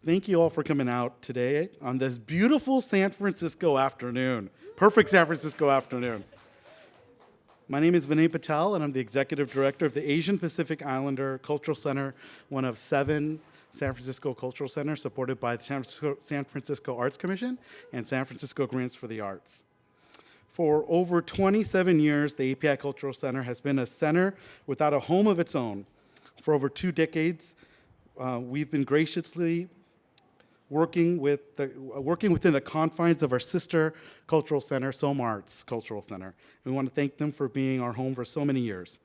Thank you all for coming out today on this beautiful San Francisco afternoon. Perfect San Francisco afternoon. My name is Vinay Patel, and I'm the Executive Director of the Asian Pacific Islander Cultural Center, one of 7 San Francisco cultural centers supported by the San Francisco Arts Commission and San Francisco Grants for the Arts. For over 27 years, the API Cultural Center has been a center without a home of its own. For over 2 decades, we've been graciously working within the confines of our sister cultural center, Soma Arts Cultural Center. We want to thank them for being our home for so many years.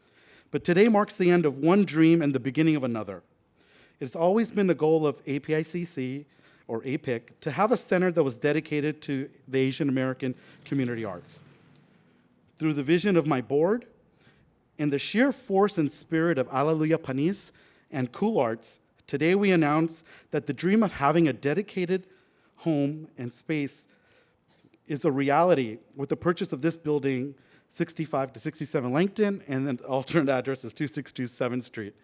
But today marks the end of one dream and the beginning of another. It's always been the goal of APICC, or APICC, to have a center that was dedicated to the Asian American community arts. Through the vision of my board and the sheer force and spirit of Alleluia Panis and KULARTS, today we announce that the dream of having a dedicated home and space is a reality with the purchase of this building, 65 to 67 Langton, and then the alternate address is 2627 7th Street.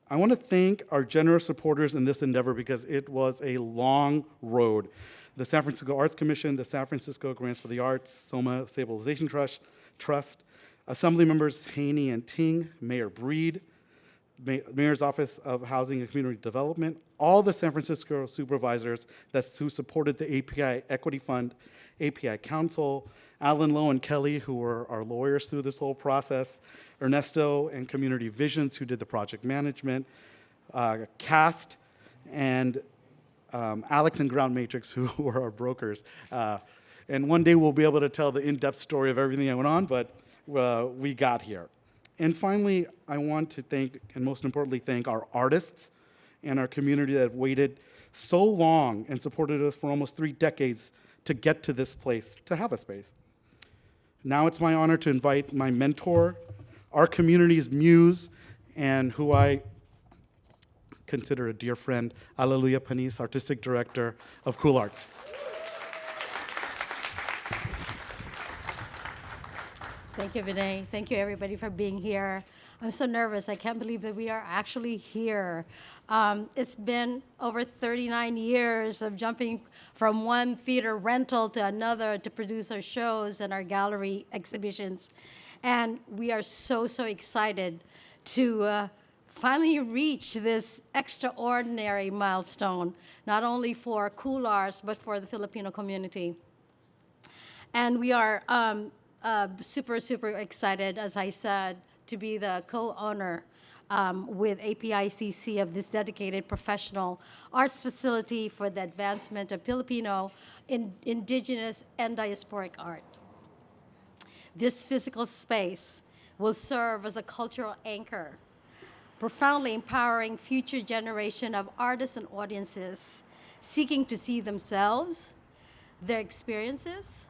I want to thank our generous supporters in this endeavor because it was a long road. The San Francisco Arts Commission, the San Francisco Grants for the Arts, Soma Stabilization Trust, Assembly members Haney and Ting, Mayor Breed, Mayor's Office of Housing and Community Development, all the San Francisco supervisors who supported the API Equity Fund, API Council, Alan Lowe and Kelly, who were our lawyers through this whole process, Ernesto and Community Visions, who did the project management, CAST, and Alex and Ground Matrix, who were our brokers. And one day we'll be able to tell the in-depth story of everything that went on, but we got here. And finally, I want to thank, and most importantly, thank our artists and our community that have waited so long and supported us for almost 3 decades to get to this place, to have a space. Now it's my honor to invite my mentor, our community's muse, and who I consider a dear friend, Alleluia Panis, Artistic Director of KULARTS. Thank you, Vinay. Thank you, everybody, for being here. I'm so nervous. I can't believe that we are actually here. It's been over 39 years of jumping from one theater rental to another to produce our shows and our gallery exhibitions. And we are so, so excited to finally reach this extraordinary milestone, not only for KULARTS, but for the Filipino community. And we are super, super excited, as I said, to be the co-owner with APICC of this dedicated professional arts facility for the advancement of Filipino, indigenous, and diasporic art. This physical space will serve as a cultural anchor, profoundly empowering future generation of artists and audiences seeking to see themselves, their experiences,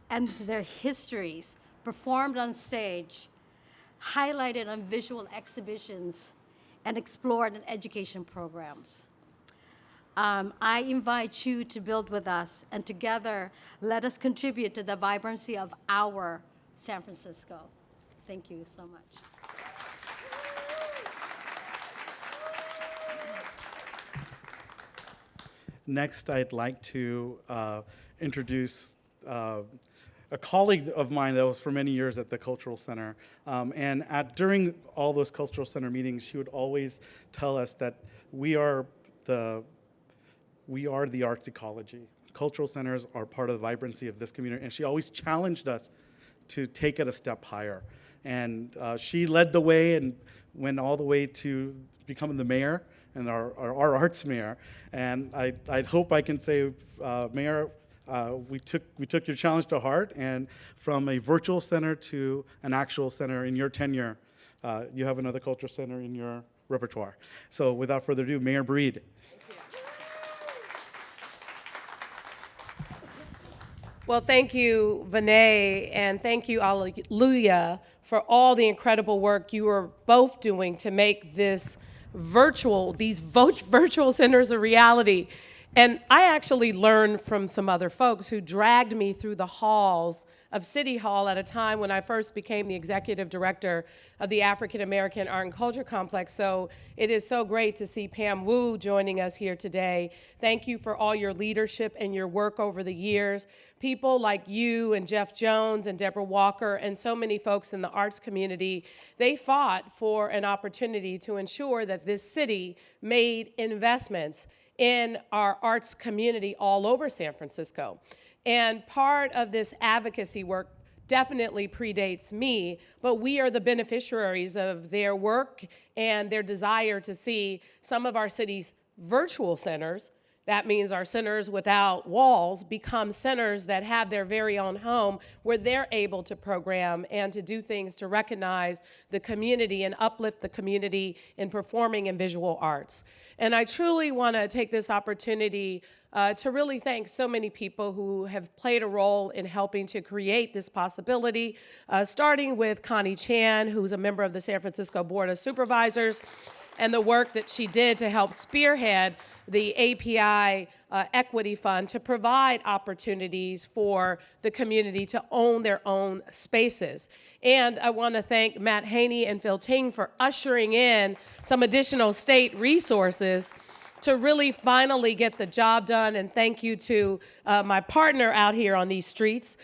and their histories performed on stage, highlighted on visual exhibitions, and explored in education programs. I invite you to build with us, and together, let us contribute to the vibrancy of our San Francisco. Thank you so much. Next, I'd like to introduce a colleague of mine that was for many years at the Cultural Center. And during all those Cultural Center meetings, she would always tell us that we are the arts ecology. Cultural centers are part of the vibrancy of this community, and she always challenged us to take it a step higher. And she led the way and went all the way to becoming the mayor and our arts mayor. And I hope I can say, Mayor, we took your challenge to heart, and from a virtual center to an actual center in your tenure, you have another cultural center in your repertoire. So without further ado, Mayor Breed. Well, thank you, Vinay, and thank you, Alleluia, for all the incredible work you are both doing to make these virtual centers a reality. And I actually learned from some other folks who dragged me through the halls of City Hall at a time when I first became the executive director of the African American Art and Culture Complex. So it is so great to see Pam Wu joining us here today. Thank you for all your leadership and your work over the years. People like you and Jeff Jones and Deborah Walker and so many folks in the arts community, they fought for an opportunity to ensure that this city made investments in our arts community all over San Francisco. And part of this advocacy work definitely predates me, but we are the beneficiaries of their work and their desire to see some of our city's virtual centers, that means our centers without walls, become centers that have their very own home where they're able to program and to do things to recognize the community and uplift the community in performing and visual arts. And I truly want to take this opportunity to really thank so many people who have played a role in helping to create this possibility, starting with Connie Chan, who's a member of the San Francisco Board of Supervisors, and the work that she did to help spearhead the API Equity Fund to provide opportunities for the community to own their own spaces. And I want to thank Matt Haney and Phil Ting for ushering in some additional state resources to really finally get the job done. And thank you to my partner out here on these streets,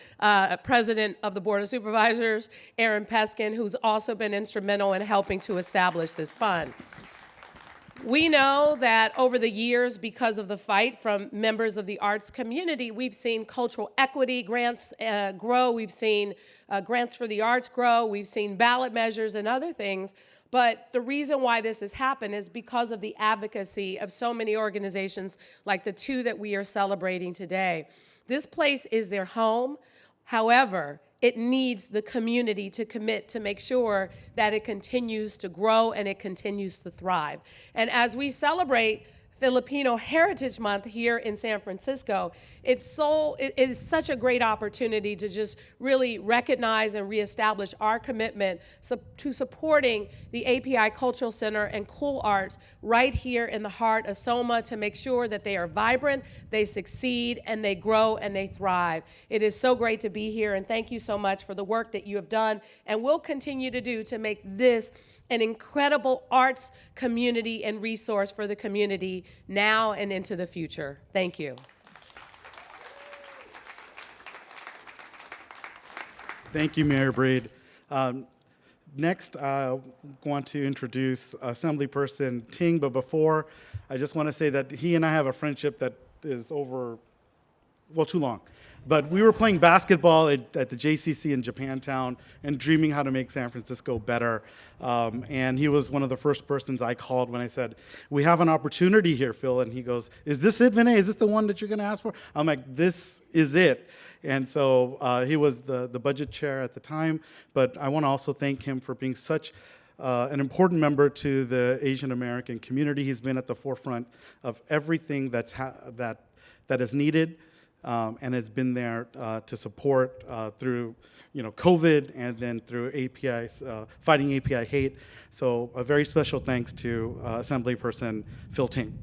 President of the Board of Supervisors, Aaron Peskin, who's also been instrumental in helping to establish this fund. We know that over the years, because of the fight from members of the arts community, we've seen cultural equity grants grow, we've seen grants for the arts grow, we've seen ballot measures and other things. But the reason why this has happened is because of the advocacy of so many organizations like the two that we are celebrating today. This place is their home. However, it needs the community to commit to make sure that it continues to grow and it continues to thrive. And as we celebrate Filipino Heritage Month here in San Francisco, it is such a great opportunity to just really recognize and reestablish our commitment to supporting the API Cultural Center and KULARTS right here in the heart of SOMA to make sure that they are vibrant, they succeed, and they grow and they thrive. It is so great to be here, and thank you so much for the work that you have done and will continue to do to make this an incredible arts community and resource for the community now and into the future. Thank you. Thank you, Mayor Breed. Next, I want to introduce Assemblyperson Ting, but before, I just want to say that he and I have a friendship that is over, well, too long. But we were playing basketball at the JCC in Japantown and dreaming how to make San Francisco better. And he was one of the first persons I called when I said, we have an opportunity here, Phil. And he goes, is this it, Vinay? Is this the one that you're going to ask for? I'm like, this is it. And so he was the budget chair at the time. But I want to also thank him for being such an important member to the Asian American community. He's been at the forefront of everything that is needed. And has been there to support through, COVID and then through API, fighting API hate. So a very special thanks to Assemblyperson Phil Ting.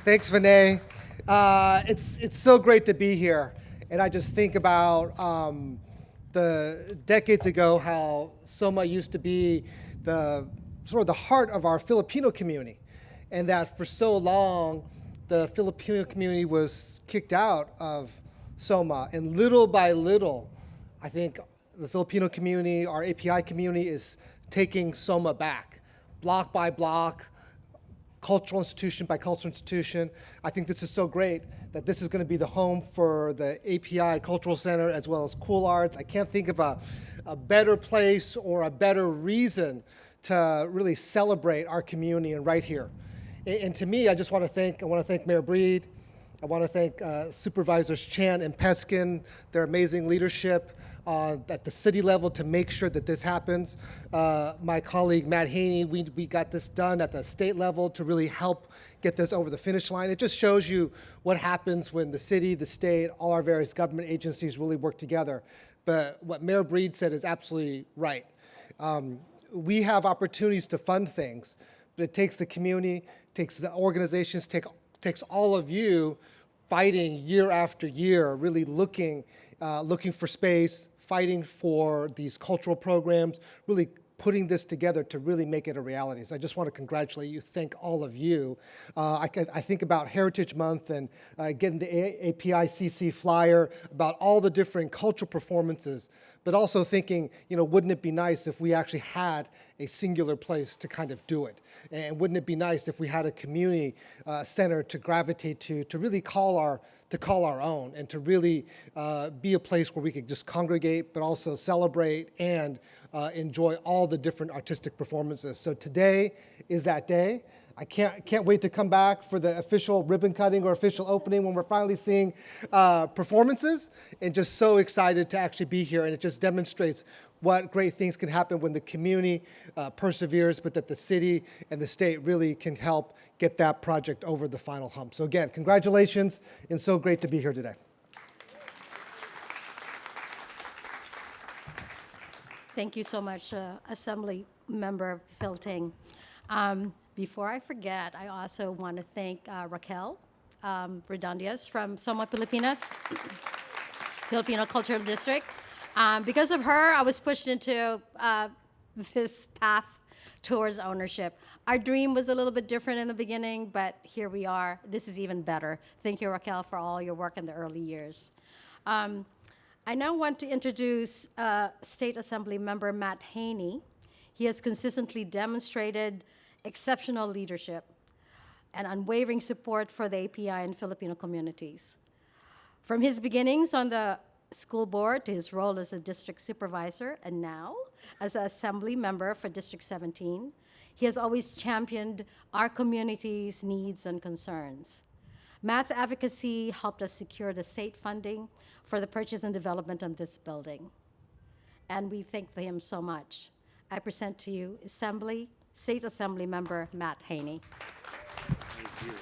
Thanks, Vinay. It's so great to be here. And I just think about the decades ago how SOMA used to be the sort of the heart of our Filipino community. And that for so long, the Filipino community was kicked out of SOMA. And little by little, I think the Filipino community, our API community, is taking SOMA back, block by block, cultural institution by cultural institution. I think this is so great that this is going to be the home for the API Cultural Center as well as KULARTS. I can't think of a better place or a better reason to really celebrate our community and right here. And to me, I want to thank Mayor Breed. I want to thank Supervisors Chan and Peskin, their amazing leadership at the city level to make sure that this happens. My colleague Matt Haney, we got this done at the state level to really help get this over the finish line. It just shows you what happens when the city, the state, all our various government agencies really work together. But what Mayor Breed said is absolutely right. We have opportunities to fund things, but it takes the community, takes the organizations, takes all of you fighting year after year, really looking for space, fighting for these cultural programs, really putting this together to really make it a reality. So I just want to congratulate you, thank all of you. I think about Heritage Month and getting the APICC flyer, about all the different cultural performances, but also thinking, wouldn't it be nice if we actually had a singular place to kind of do it? And wouldn't it be nice if we had a community center to gravitate to really call our own, and to really be a place where we could just congregate, but also celebrate and enjoy all the different artistic performances. So today is that day. I can't wait to come back for the official ribbon cutting or official opening when we're finally seeing performances, and just so excited to actually be here. And it just demonstrates what great things can happen when the community perseveres, but that the city and the state really can help get that project over the final hump. So again, congratulations, and so great to be here today. Thank you so much, Assembly Member Phil Ting. Before I forget, I also want to thank Raquel Redondias from Somos Pilipinas, Filipino Cultural District. Because of her, I was pushed into this path towards ownership. Our dream was a little bit different in the beginning, but here we are. This is even better. Thank you, Raquel, for all your work in the early years. I now want to introduce State Assembly Member Matt Haney. He has consistently demonstrated exceptional leadership and unwavering support for the API and Filipino communities. From his beginnings on the school board to his role as a district supervisor, and now as an assembly member for District 17, he has always championed our community's needs and concerns. Matt's advocacy helped us secure the state funding for the purchase and development of this building, and we thank him so much. I present to you State Assembly Member Matt Haney. Thank you.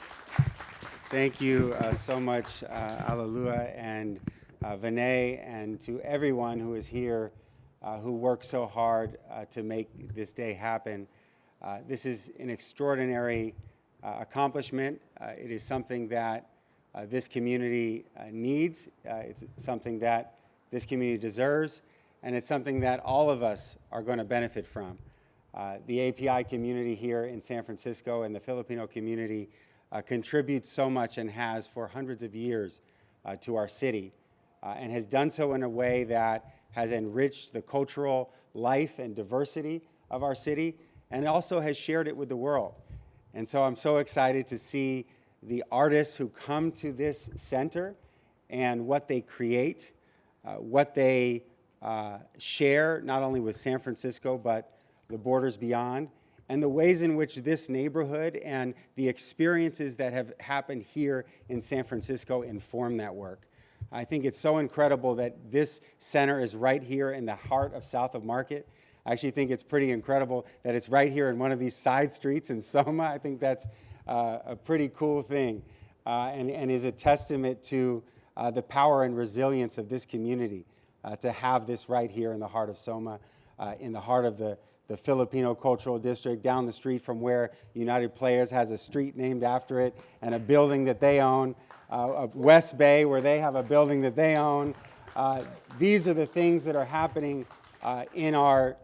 Thank you so much, Alalua and Vinay, and to everyone who is here, who worked so hard to make this day happen. This is an extraordinary accomplishment. It is something that this community needs. It's something that this community deserves, and it's something that all of us are going to benefit from. The API community here in San Francisco and the Filipino community contributes so much, and has for hundreds of years, to our city, and has done so in a way that has enriched the cultural life and diversity of our city, and also has shared it with the world. And so I'm so excited to see the artists who come to this center and what they create, what they share, not only with San Francisco, but the borders beyond, and the ways in which this neighborhood and the experiences that have happened here in San Francisco inform that work. I think it's so incredible that this center is right here in the heart of South of Market. I actually think it's pretty incredible that it's right here in one of these side streets in Soma. I think that's a pretty cool thing, and is a testament to the power and resilience of this community to have this right here in the heart of Soma, in the heart of the Filipino Cultural District, down the street from where United Players has a street named after it, and a building that they own, West Bay, where they have a building that they own. These are the things that are happening in our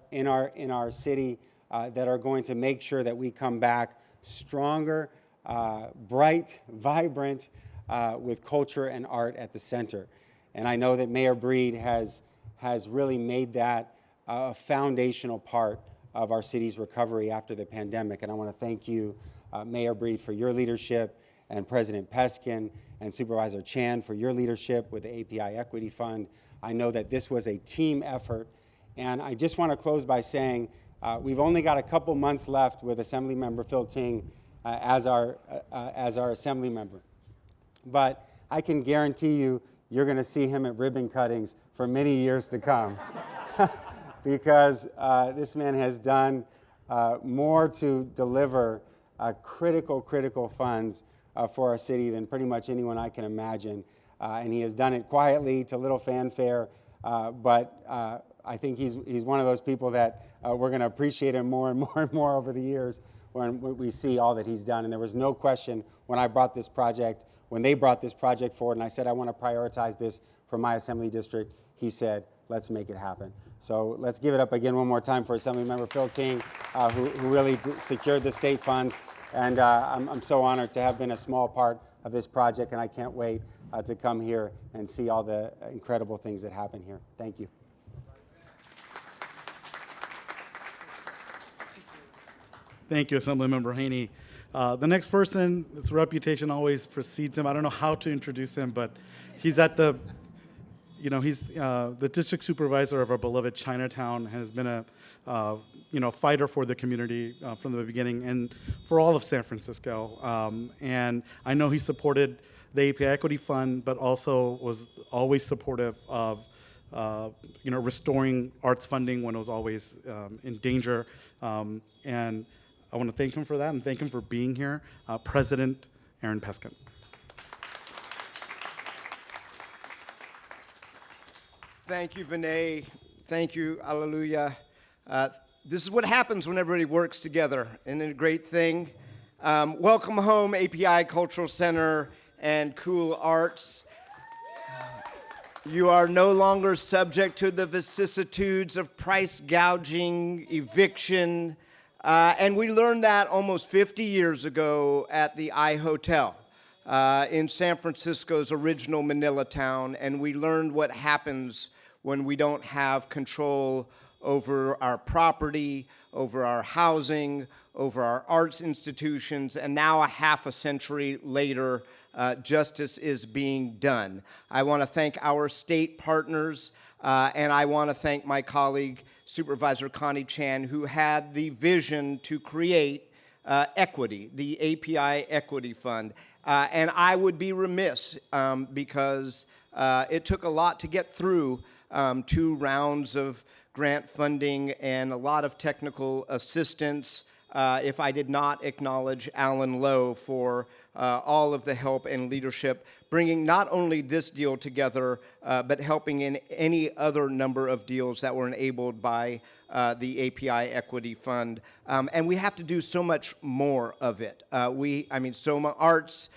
city that are going to make sure that we come back stronger, bright, vibrant, with culture and art at the center. And I know that Mayor Breed has really made that a foundational part of our city's recovery after the pandemic. And I want to thank you, Mayor Breed, for your leadership, and President Peskin and Supervisor Chan for your leadership with the API Equity Fund. I know that this was a team effort. And I just want to close by saying we've only got a couple months left with Assemblymember Phil Ting as our Assembly member. But I can guarantee you, you're going to see him at ribbon cuttings for many years to come. Because this man has done more to deliver critical funds for our city than pretty much anyone I can imagine. And he has done it quietly, to little fanfare, but I think he's one of those people that we're going to appreciate him more and more and more over the years when we see all that he's done. And there was no question when I brought this project, when they brought this project forward and I said, I want to prioritize this for my assembly district, he said, let's make it happen. So let's give it up again one more time for Assemblymember Phil Ting, who really secured the state funds. And I'm so honored to have been a small part of this project, and I can't wait to come here and see all the incredible things that happen here. Thank you. Thank you, Assemblymember Haney. The next person, his reputation always precedes him. I don't know how to introduce him, but he's at the, he's the district supervisor of our beloved Chinatown, has been a, fighter for the community from the beginning and for all of San Francisco. And I know he supported the API Equity Fund, but also was always supportive of, restoring arts funding when it was always in danger. And I want to thank him for that and thank him for being here. President Aaron Peskin. Thank you, Vinay. Thank you, Alleluia. This is what happens when everybody works together, and a great thing. Welcome home, API Cultural Center and KULARTS. You are no longer subject to the vicissitudes of price gouging, eviction, and we learned that almost 50 years ago at the I Hotel in San Francisco's original Manila town, and we learned what happens when we don't have control over our property, over our housing, over our arts institutions, and now a half a century later, justice is being done. I want to thank our state partners, and I want to thank my colleague, Supervisor Connie Chan, who had the vision to create equity, the API Equity Fund. And I would be remiss because it took a lot to get through 2 rounds of grant funding and a lot of technical assistance if I did not acknowledge Alan Lowe for all of the help and leadership, bringing not only this deal together, but helping in any other number of deals that were enabled by the API Equity Fund. And we have to do so much more of it. Soma Arts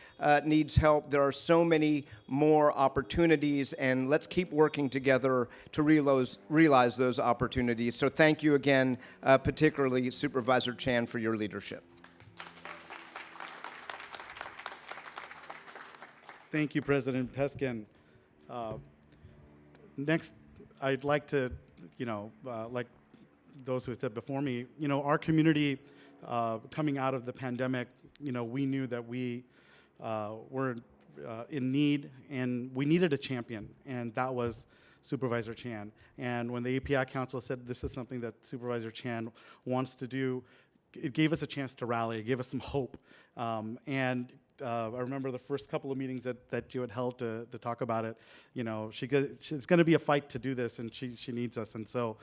needs help. There are so many more opportunities, and let's keep working together to realize those opportunities. So thank you again, particularly Supervisor Chan, for your leadership. Thank you, President Peskin. Next, I'd like to, like those who said before me, our community coming out of the pandemic, we knew that we were in need and we needed a champion, and that was Supervisor Chan. And when the API Council said this is something that Supervisor Chan wants to do, it gave us a chance to rally, it gave us some hope. I remember the first couple of meetings that you had held to talk about it. It's going to be a fight to do this, and she needs us. And so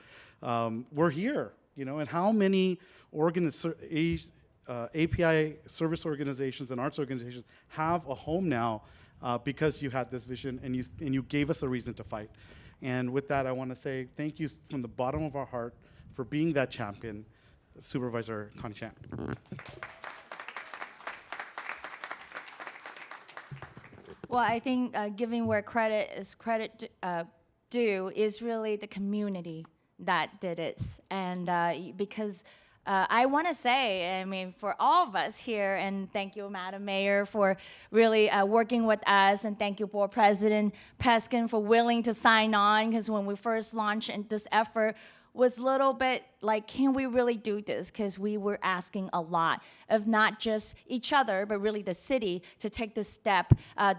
we're here, and how many API service organizations and arts organizations have a home now because you had this vision and you gave us a reason to fight. And with that, I want to say thank you from the bottom of our heart for being that champion, Supervisor Connie Chan. Well, I think giving where credit is credit due is really the community that did it. And because I want to say, for all of us here, and thank you, Madam Mayor, for really working with us, and thank you, Board President Peskin, for willing to sign on, because when we first launched this effort, was a little bit like, can we really do this? Because we were asking a lot of not just each other, but really the city to take this step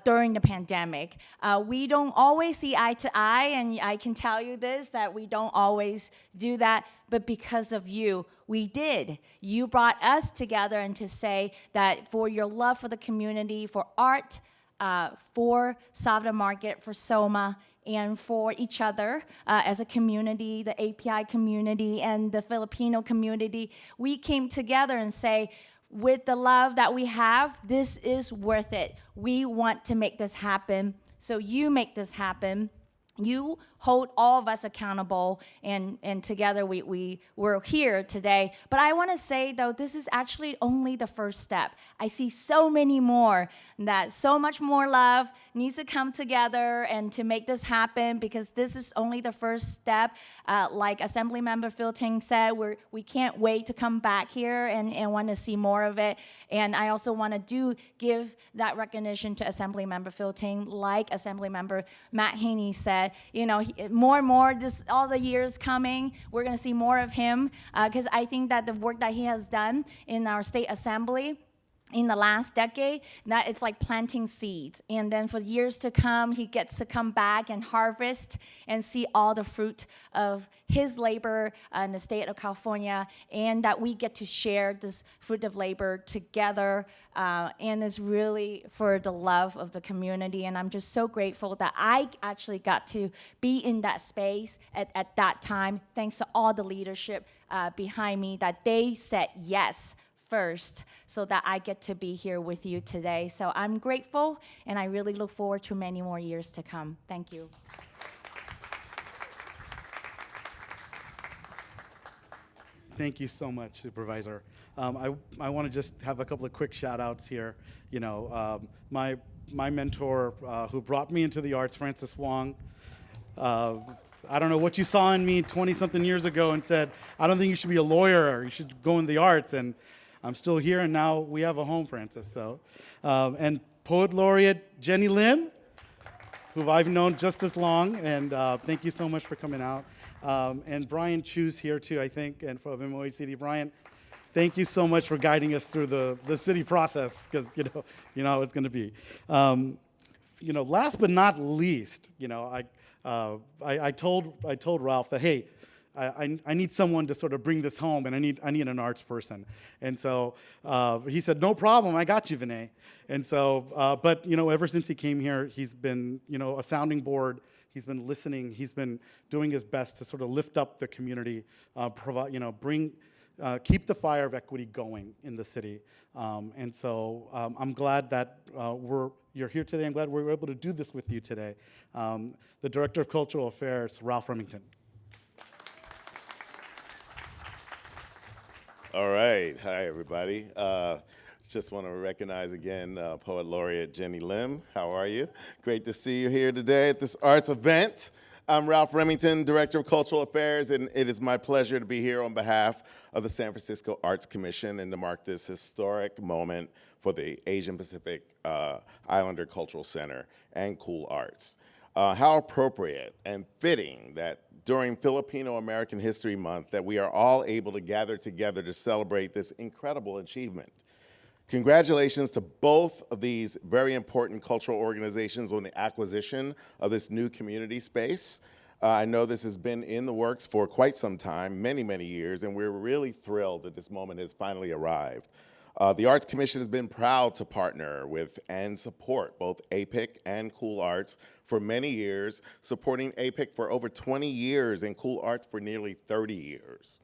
during the pandemic. We don't always see eye to eye, and I can tell you this, that we don't always do that, but because of you, we did. You brought us together and to say that for your love for the community, for art, for Salvador Market, for Soma, and for each other as a community, the API community and the Filipino community, we came together and say, with the love that we have, this is worth it. We want to make this happen. So you make this happen. You hold all of us accountable, and together we're here today. But I want to say, though, this is actually only the first step. I see so many more, that so much more love needs to come together and to make this happen, because this is only the first step. Like Assemblymember Phil Ting said, we can't wait to come back here and want to see more of it. And I also want to give that recognition to Assemblymember Phil Ting, like Assemblymember Matt Haney said. More and more, all the years coming, we're going to see more of him, because I think that the work that he has done in our state assembly in the last decade, that it's like planting seeds. And then for years to come, he gets to come back and harvest and see all the fruit of his labor in the state of California, and that we get to share this fruit of labor together. And it's really for the love of the community. And I'm just so grateful that I actually got to be in that space at that time, thanks to all the leadership behind me, that they said yes first, so that I get to be here with you today. So I'm grateful, and I really look forward to many more years to come. Thank you. Thank you so much, Supervisor. I want to just have a couple of quick shout outs here. My mentor who brought me into the arts, Francis Wong, I don't know what you saw in me 20-something years ago and said, I don't think you should be a lawyer, or you should go in the arts. And I'm still here, and now we have a home, Francis. So, and Poet Laureate Jenny Lim, who I've known just as long, and thank you so much for coming out. And Brian Chu's here too, I think, and from MOHCD. Brian, thank you so much for guiding us through the city process, because you know how it's going to be. Last but not least, I told Ralph that, hey, I need someone to sort of bring this home, and I need an arts person. And so he said, no problem, I got you, Vinay. And so, but ever since he came here, he's been a sounding board. He's been listening. He's been doing his best to sort of lift up the community, keep the fire of equity going in the city. And so I'm glad that you're here today. I'm glad we were able to do this with you today. The Director of Cultural Affairs, Ralph Remington. All right. Hi, everybody. Just want to recognize again Poet Laureate Jenny Lim. How are you? Great to see you here today at this arts event. I'm Ralph Remington, Director of Cultural Affairs, and it is my pleasure to be here on behalf of the San Francisco Arts Commission and to mark this historic moment for the Asian Pacific Islander Cultural Center and KULARTS. How appropriate and fitting that during Filipino-American History Month that we are all able to gather together to celebrate this incredible achievement. Congratulations to both of these very important cultural organizations on the acquisition of this new community space. I know this has been in the works for quite some time, many, many years, and we're really thrilled that this moment has finally arrived. The Arts Commission has been proud to partner with and support both APICC and KULARTS for many years, supporting APICC for over 20 years and KULARTS for nearly 30 years.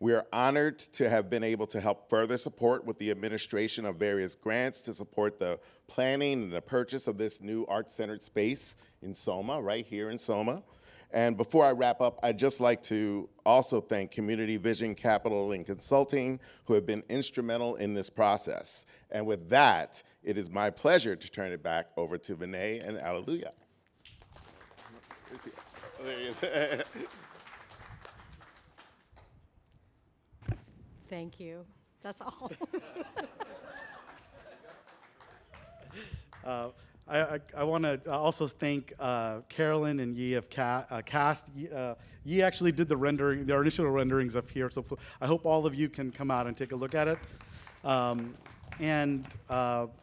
We are honored to have been able to help further support with the administration of various grants to support the planning and the purchase of this new art-centered space in Soma, right here in Soma. And before I wrap up, I'd just like to also thank Community Vision Capital and Consulting, who have been instrumental in this process. And with that, it is my pleasure to turn it back over to Vinay and Alleluia. There he is. Thank you. That's all. I want to also thank Carolyn and Yi of CAST. Yi actually did the initial renderings up here, so I hope all of you can come out and take a look at it. And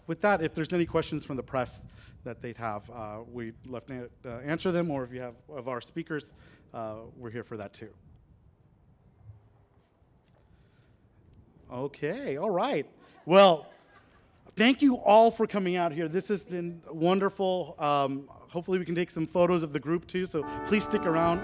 with that, if there's any questions from the press that they'd have, we'd love to answer them, or if you have of our speakers, we're here for that too. Okay, all right. Well, thank you all for coming out here. This has been wonderful. Hopefully we can take some photos of the group too, so please stick around.